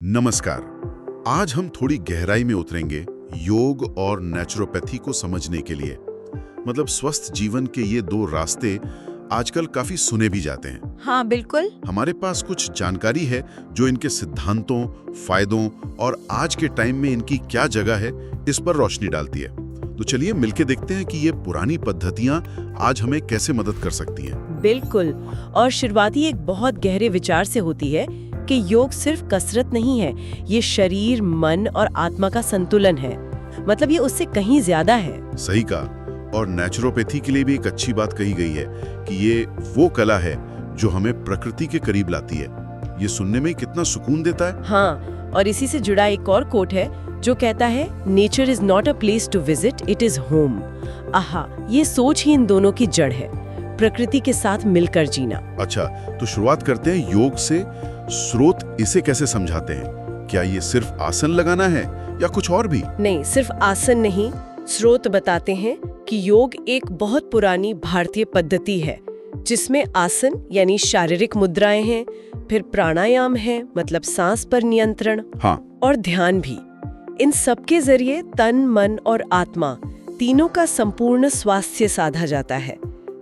नमस्कार। आज हम थोड़ी गहराई में उतरेंगे योग और नेचुरोपैथी को समझने के लिए। मतलब स्वस्थ जीवन के ये दो रास्ते आजकल काफी सुने भी जाते हैं। हाँ बिल्कुल। हमारे पास कुछ जानकारी है जो इनके सिद्धांतों, फायदों और आज के टाइम में इनकी क्या जगह है, इस पर रोशनी डालती है। तो चलिए मिलके देखते हैं कि ये पुरानी पद्धतियां आज हमें कैसे मदद कर सकती हैं। बिल्कुल। और शुरुआती एक बहुत गहरे विचार से होती है कि योग सिर्फ कसरत नहीं है, ये शरीर, मन और आत्मा का संतुलन है। मतलब ये उससे कहीं ज्यादा है। सही कहा। और नेचुरोपैथी के लिए भी एक अच्छी बात कही गई है कि ये वो कला है जो हमें प्रकृति के करीब लाती है। ये सुनने में कितना सुकून देता है। हाँ, और इसी से जुड़ा एक और कोट है जो कहता है, nature is not a place to visit, it is home. आहा, ये सोच ही इन दोनों की जड़ है, प्रकृति के साथ मिलकर जीना। अच्छा, तो शुरुआत करते हैं योग से। स्रोत इसे कैसे समझाते हैं? क्या ये सिर्फ आसन लगाना है या कुछ और भी? नहीं, सिर्फ आसन नहीं। स्रोत बताते हैं कि योग एक बहुत पुरानी भारतीय पद्धति है जिसमें आसन यानी शारीरिक मुद्राएं हैं, फिर प्राणायाम है मतलब सांस पर नियंत्रण, हाँ, और ध्यान भी। इन सब के जरिए तन, मन और आत्मा तीनों का संपूर्ण स्वास्थ्य साधा जाता है।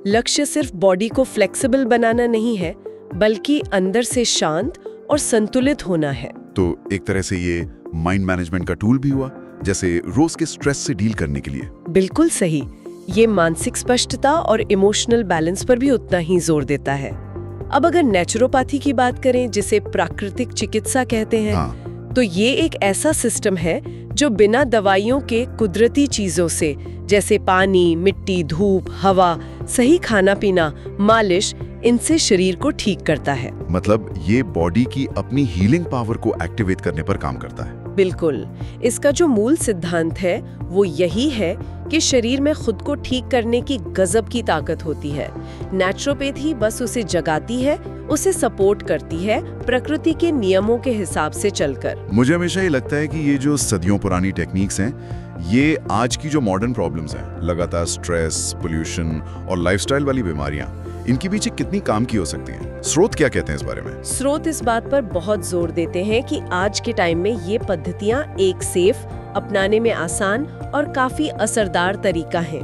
लक्ष्य सिर्फ बॉडी को फ्लेक्सिबल बनाना नहीं है, बल्कि अंदर से शांत और संतुलित होना है। तो एक तरह से ये माइंड मैनेजमेंट का टूल भी हुआ, जैसे रोज के स्ट्रेस से डील करने के लिए। बिल्कुल सही। ये मानसिक स्पष्टता और इमोशनल बैलेंस पर भी उतना ही जोर देता है। अब अगर नेचुरोपैथी की बात करें, जिसे प्राकृतिक चिकित्सा कहते हैं, हाँ, तो ये एक ऐसा सिस्टम है जो बिना दवाइयों के कुदरती चीजों से, जैसे पानी, मिट्टी, धूप, हवा, सही खाना पीना, मालिश, इनसे शरीर को ठीक करता है। मतलब ये बॉडी की अपनी हीलिंग पावर को एक्टिवेट करने पर काम करता है। बिल्कुल। इसका जो मूल सिद्धांत है वो यही है कि शरीर में खुद को ठीक करने की गजब की ताकत होती है। नेचुरोपैथी बस उसे जगाती है, उसे सपोर्ट करती है, प्रकृति के नियमों के हिसाब से चलकर। मुझे हमेशा ये लगता है कि ये जो सदियों पुरानी टेक्निक्स हैं, ये आज की जो मॉडर्न प्रॉब्लम्स हैं, लगातार स्ट्रेस, पोल्यूशन और लाइफस्टाइल वाली बीमारियां, इनके पीछे कितनी काम की हो सकती हैं? स्रोत क्या कहते हैं इस बारे में? स्रोत इस बात पर बहुत जोर देते हैं कि आज के टाइम में ये पद्धतियां एक सेफ, अपनाने में आसान और काफी असरदार तरीका है।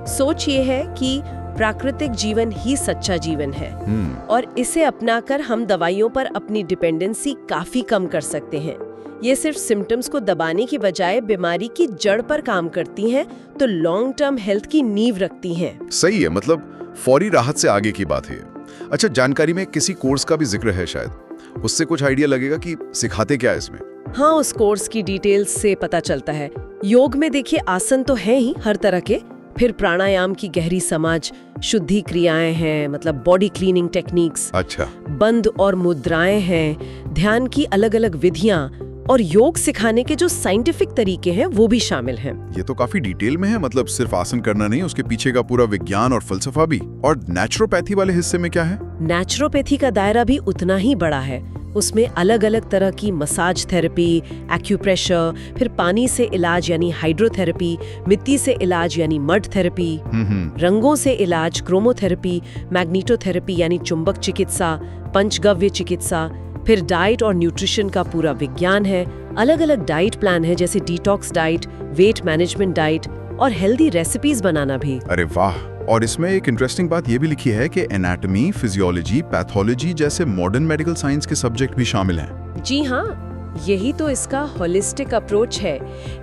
सोच ये है कि प्राकृतिक जीवन ही सच्चा जीवन है और इसे अपनाकर हम दवाइयों पर अपनी डिपेंडेंसी काफी कम कर सकते हैं। ये सिर्फ सिम्टम्स को दबाने की बजाय बीमारी की जड़ पर काम करती हैं, तो लॉन्ग टर्म हेल्थ की नींव रखती हैं। सही है, मतलब फौरी राहत से आगे की बात है। अच्छा, जानकारी में किसी कोर्स का भी जिक्र है शायद, उससे कुछ आइडिया लगेगा कि सिखाते क्या है इसमें? हाँ, उस कोर्स की डिटेल्स से पता चलता है। योग में देखिए आसन तो है ही हर तरह के, फिर प्राणायाम की गहरी समझ, शुद्धि क्रियाएं हैं मतलब बॉडी क्लीनिंग टेक्निक्स, अच्छा, बंद और मुद्राएं हैं, ध्यान की अलग अलग विधियां और योग सिखाने के जो साइंटिफिक तरीके हैं वो भी शामिल हैं। ये तो काफी डिटेल में है, मतलब सिर्फ आसन करना नहीं, उसके पीछे का पूरा विज्ञान और फलसफा भी। और नेचुरोपैथी वाले हिस्से में क्या है? नेचुरोपैथी का दायरा भी उतना ही बड़ा है। उसमें अलग अलग तरह की मसाज थेरेपी, एक्यूप्रेशर, फिर पानी से इलाज यानी हाइड्रोथेरेपी, मिट्टी से इलाज यानी मड थेरेपी, रंगों से इलाज क्रोमोथेरेपी, मैग्नेटोथेरेपी यानी चुंबक चिकित्सा, पंचगव्य चिकित्सा, फिर डाइट और न्यूट्रिशन का पूरा विज्ञान है। अलग अलग डाइट प्लान है, जैसे detox diet, weight management diet और हेल्दी रेसिपीज बनाना भी। अरे वाह! और इसमें एक इंटरेस्टिंग बात ये भी लिखी है कि एनाटॉमी, फिजियोलॉजी, पैथोलॉजी जैसे मॉडर्न मेडिकल साइंस के सब्जेक्ट भी शामिल हैं। जी हाँ, यही तो इसका होलिस्टिक अप्रोच है।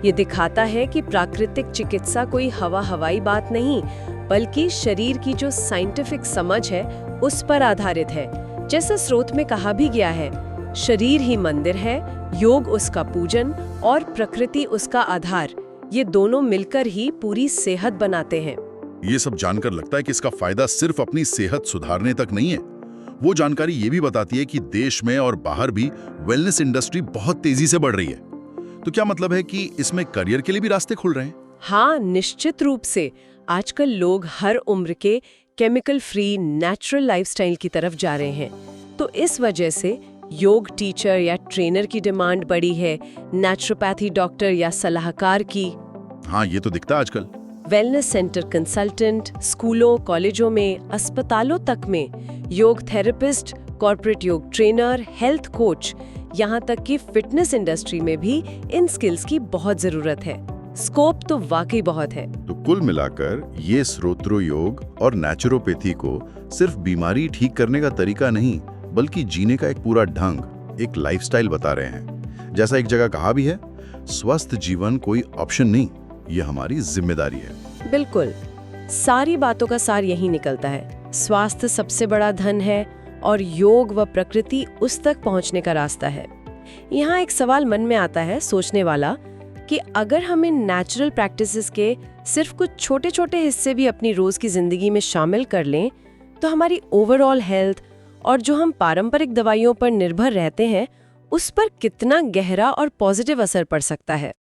ये दिखाता है कि प्राकृतिक चिकित्सा कोई हवाई बात नहीं, बल्कि शरीर की जो साइंटिफिक समझ है उस पर आधारित है। जैसा स्रोत में कहा भी गया है, शरीर ही मंदिर है, योग उसका पूजन और प्रकृति उसका आधार। ये दोनों मिलकर ही पूरी सेहत बनाते हैं। ये सब जानकर लगता है कि इसका फायदा सिर्फ अपनी सेहत सुधारने तक नहीं है। वो जानकारी ये भी बताती है कि देश में और बाहर भी वेलनेस इंडस्ट्री बहुत तेजी से बढ़ रही है। तो क्या मतलब है कि इसमें करियर के लिए भी रास्ते खुल रहे हैं? हाँ, निश्चित रूप से। आजकल लोग हर उम्र के केमिकल फ्री नेचुरल लाइफस्टाइल की तरफ जा रहे हैं, तो इस वजह से योग टीचर या ट्रेनर की डिमांड बढ़ी है, नेचुरोपैथी डॉक्टर या सलाहकार की। हाँ, ये तो दिखता है आजकल। वेलनेस सेंटर कंसल्टेंट, स्कूलों, कॉलेजों में, अस्पतालों तक में योग थेरेपिस्ट, कॉर्पोरेट योग ट्रेनर, हेल्थ कोच, यहाँ तक कि फिटनेस इंडस्ट्री में भी इन स्किल्स की बहुत जरूरत है। स्कोप तो वाकई बहुत है। तो कुल मिलाकर ये स्रोत्रो योग और नेचुरोपैथी को सिर्फ बीमारी ठीक करने का तरीका नहीं, बल्कि जीने का एक पूरा ढंग, एक लाइफस्टाइल बता रहे हैं। जैसा एक जगह कहा भी है, स्वस्थ जीवन कोई ऑप्शन नहीं, ये हमारी जिम्मेदारी है। बिल्कुल, सारी बातों का सार यही निकलता है। स्वास्थ्य सबसे बड़ा धन है और योग व प्रकृति उस तक पहुंचने का रास्ता है। यहाँ एक सवाल मन में आता है सोचने वाला कि अगर हम इन नेचुरल प्रैक्टिसेस के सिर्फ कुछ छोटे छोटे हिस्से भी अपनी रोज की जिंदगी में शामिल कर लें, तो हमारी ओवरऑल हेल्थ और जो हम पारंपरिक दवाइयों पर निर्भर रहते हैं, उस पर कितना गहरा और पॉजिटिव असर पड़ सकता है।